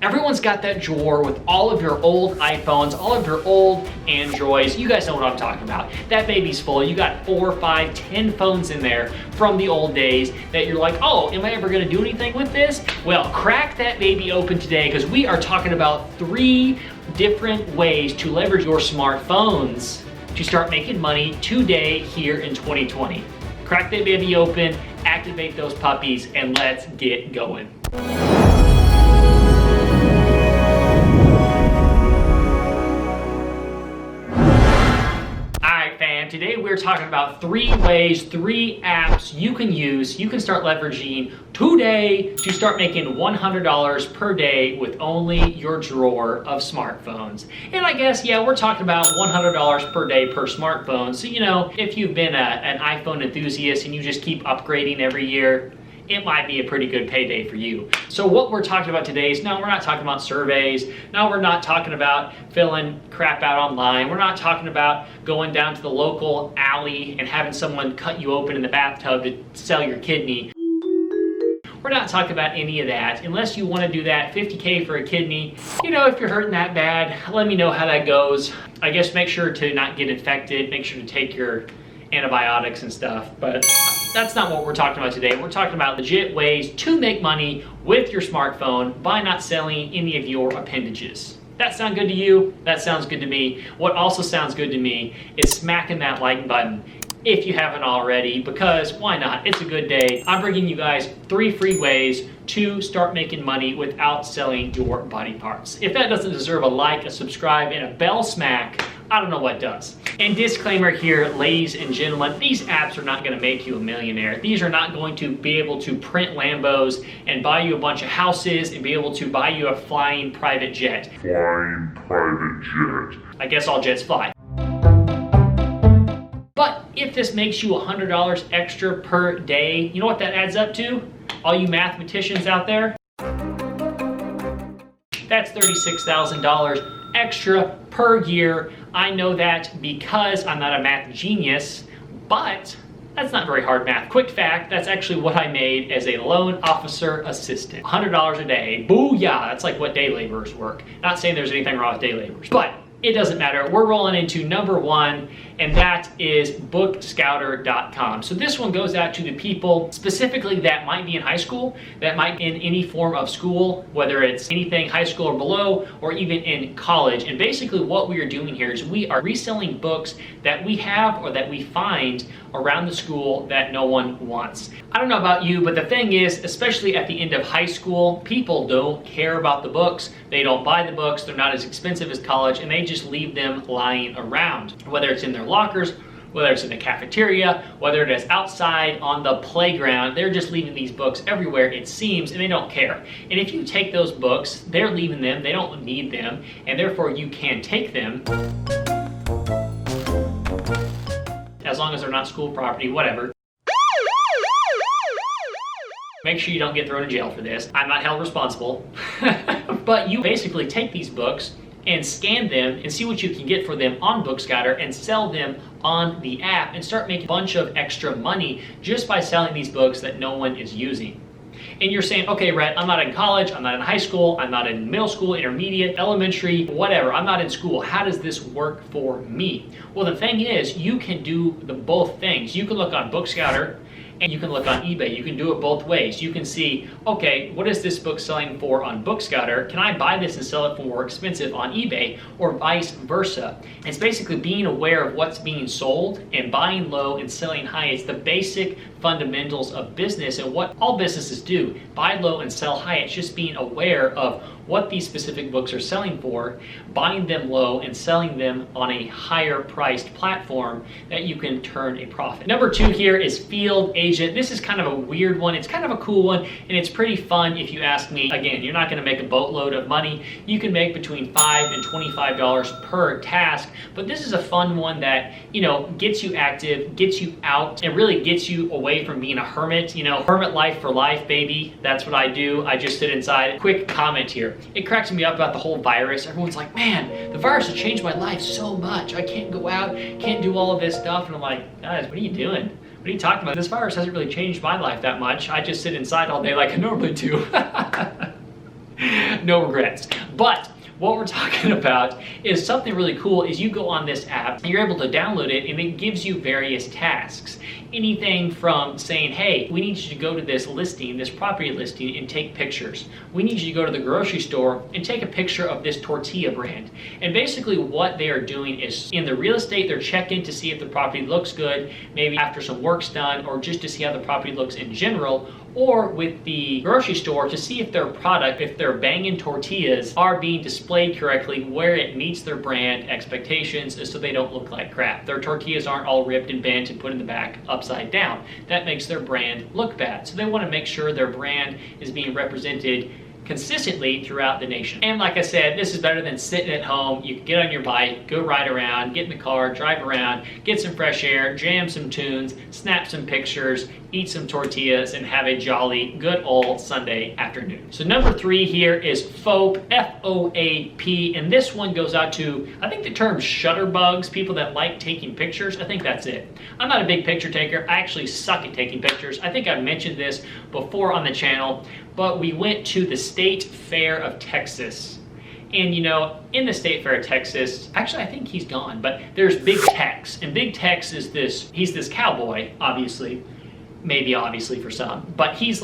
Everyone's got that drawer with all of your old iPhones, all of your old Androids. You guys know what I'm talking about. That baby's full. You got 4, 5, 10 phones in there from the old days that you're like, oh, am I ever gonna do anything with this? Well, crack that baby open today because we are talking about 3 different ways to leverage your smartphones to start making money today here in 2020. Crack that baby open, activate those puppies, and let's get going. Today we're talking about 3 ways, 3 apps you can use, you can start leveraging today to start making $100 per day with only your drawer of smartphones. And I guess, yeah, we're talking about $100 per day per smartphone. So, you know, if you've been an iPhone enthusiast and you just keep upgrading every year, it might be a pretty good payday for you. So what we're talking about today is, no, we're not talking about surveys. No, we're not talking about filling crap out online. We're not talking about going down to the local alley and having someone cut you open in the bathtub to sell your kidney. We're not talking about any of that. Unless you want to do that, $50K for a kidney. You know, if you're hurting that bad, let me know how that goes. I guess make sure to not get infected. Make sure to take your antibiotics and stuff, but that's not what we're talking about today. We're talking about legit ways to make money with your smartphone by not selling any of your appendages. That sound good to you? That sounds good to me. What also sounds good to me is smacking that like button if you haven't already, because why not? It's a good day. I'm bringing you guys 3 free ways to start making money without selling your body parts. If that doesn't deserve a like, a subscribe, and a bell smack, I don't know what does. And disclaimer here, ladies and gentlemen, these apps are not gonna make you a millionaire. These are not going to be able to print Lambos and buy you a bunch of houses and be able to buy you a flying private jet. Flying private jet. I guess all jets fly. But if this makes you $100 extra per day, you know what that adds up to? All you mathematicians out there? That's $36,000 extra per year. I know that because I'm not a math genius, but that's not very hard math. Quick fact, that's actually what I made as a loan officer assistant. $100 a day, booyah, that's like what day laborers work. Not saying there's anything wrong with day laborers, but it doesn't matter. We're rolling into number 1, and that is bookscouter.com. So this one goes out to the people specifically that might be in high school, that might be in any form of school, whether it's anything high school or below, or even in college. And basically what we are doing here is we are reselling books that we have or that we find around the school that no one wants. I don't know about you, but the thing is, especially at the end of high school, people don't care about the books. They don't buy the books. They're not as expensive as college, and they just leave them lying around, whether it's in their lockers, whether it's in the cafeteria, whether it is outside on the playground. They're just leaving these books everywhere, it seems, and they don't care. And if you take those books, they're leaving them, they don't need them, and therefore you can take them, as long as they're not school property, whatever. Make sure you don't get thrown in jail for this. I'm not held responsible. But you basically take these books and scan them and see what you can get for them on Bookscouter and sell them on the app and start making a bunch of extra money just by selling these books that no one is using. And you're saying, okay, Rhett, I'm not in college, I'm not in high school, I'm not in middle school, intermediate, elementary, whatever. I'm not in school. How does this work for me? Well, the thing is, you can do both things. You can look on Bookscouter and you can look on eBay. You can do it both ways. You can see, okay, what is this book selling for on Bookscouter? Can I buy this and sell it for more expensive on eBay, or vice versa? It's basically being aware of what's being sold and buying low and selling high. It's the basic fundamentals of business and what all businesses do. Buy low and sell high. It's just being aware of what these specific books are selling for, buying them low and selling them on a higher priced platform that you can turn a profit. Number 2 here is Field Agent. This is kind of a weird one. It's kind of a cool one, and it's pretty fun if you ask me. Again, you're not gonna make a boatload of money. You can make between $5 and $25 per task, but this is a fun one that, you know, gets you active, gets you out, and really gets you away from being a hermit. You know, hermit life for life, baby. That's what I do. I just sit inside. Quick comment here. It cracks me up about the whole virus. Everyone's like, man, the virus has changed my life so much. I can't go out, can't do all of this stuff. And I'm like, guys, what are you doing? What are you talking about? This virus hasn't really changed my life that much. I just sit inside all day like I normally do. No regrets. But what we're talking about is something really cool is you go on this app and you're able to download it and it gives you various tasks. Anything from saying, hey, we need you to go to this listing, this property listing, and take pictures. We need you to go to the grocery store and take a picture of this tortilla brand. And basically what they are doing is in the real estate, they're checking to see if the property looks good, maybe after some work's done, or just to see how the property looks in general, or with the grocery store to see if their product, if their banging tortillas are being displayed correctly where it meets their brand expectations so they don't look like crap. Their tortillas aren't all ripped and bent and put in the back upside down. That makes their brand look bad. So they want to make sure their brand is being represented consistently throughout the nation. And like I said, this is better than sitting at home. You can get on your bike, go ride around, get in the car, drive around, get some fresh air, jam some tunes, snap some pictures, eat some tortillas, and have a jolly good old Sunday afternoon. So number 3 here is FOAP, F-O-A-P, and this one goes out to, I think the term shutterbugs, people that like taking pictures. I think that's it. I'm not a big picture taker. I actually suck at taking pictures. I think I've mentioned this before on the channel, but we went to the State Fair of Texas. And you know, in the State Fair of Texas, actually I think he's gone, but there's Big Tex. And Big Tex is he's this cowboy, obviously. Maybe obviously for some, but he's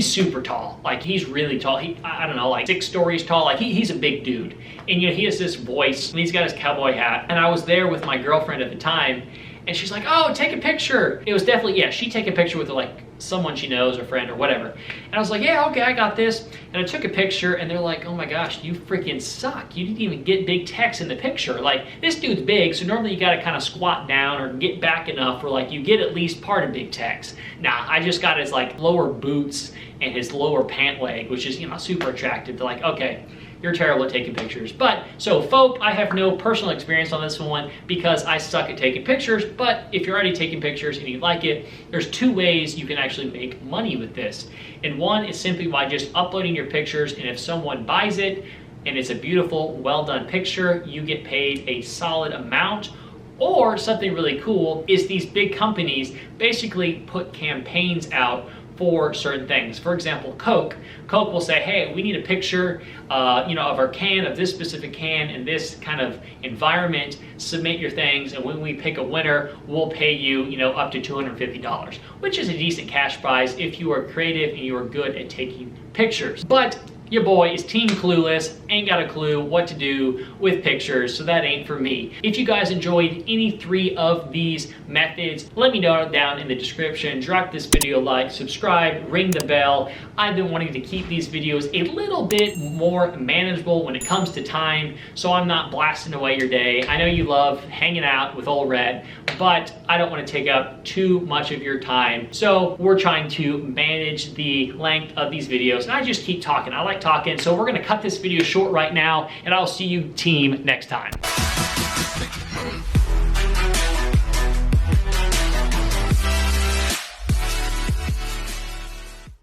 super tall. Like he's really tall. I don't know, like 6 stories tall. Like he's a big dude. And you know, he has this voice and he's got his cowboy hat. And I was there with my girlfriend at the time and she's like, oh, take a picture. It was definitely, yeah, she take a picture with like someone she knows, a friend or whatever. And I was like, yeah, okay, I got this. And I took a picture and they're like, oh my gosh, you freaking suck. You didn't even get Big Tex in the picture. Like this dude's big, so normally you gotta kind of squat down or get back enough where like you get at least part of Big Tex. Nah, I just got his like lower boots and his lower pant leg, which is, you know, super attractive. They're like, okay, you're terrible at taking pictures. But, so FOAP, I have no personal experience on this one because I suck at taking pictures, but if you're already taking pictures and you like it, there's 2 ways you can actually make money with this. And one is simply by just uploading your pictures, and if someone buys it, and it's a beautiful, well done picture, you get paid a solid amount. Or something really cool is these big companies basically put campaigns out for certain things. For example, Coke will say, hey, we need a picture you know, of our can, of this specific can in this kind of environment, submit your things, and when we pick a winner, we'll pay you, you know, up to $250, which is a decent cash prize if you are creative and you are good at taking pictures. But your boy is team clueless, ain't got a clue what to do with pictures, so that ain't for me. If you guys enjoyed any 3 of these methods, let me know down in the description. Drop this video a like, subscribe, ring the bell. I've been wanting to keep these videos a little bit more manageable when it comes to time, so I'm not blasting away your day. I know you love hanging out with old Rhett, but I don't want to take up too much of your time. So we're trying to manage the length of these videos, and I just keep talking. I like talking, so we're gonna cut this video short right now, and I'll see you team next time.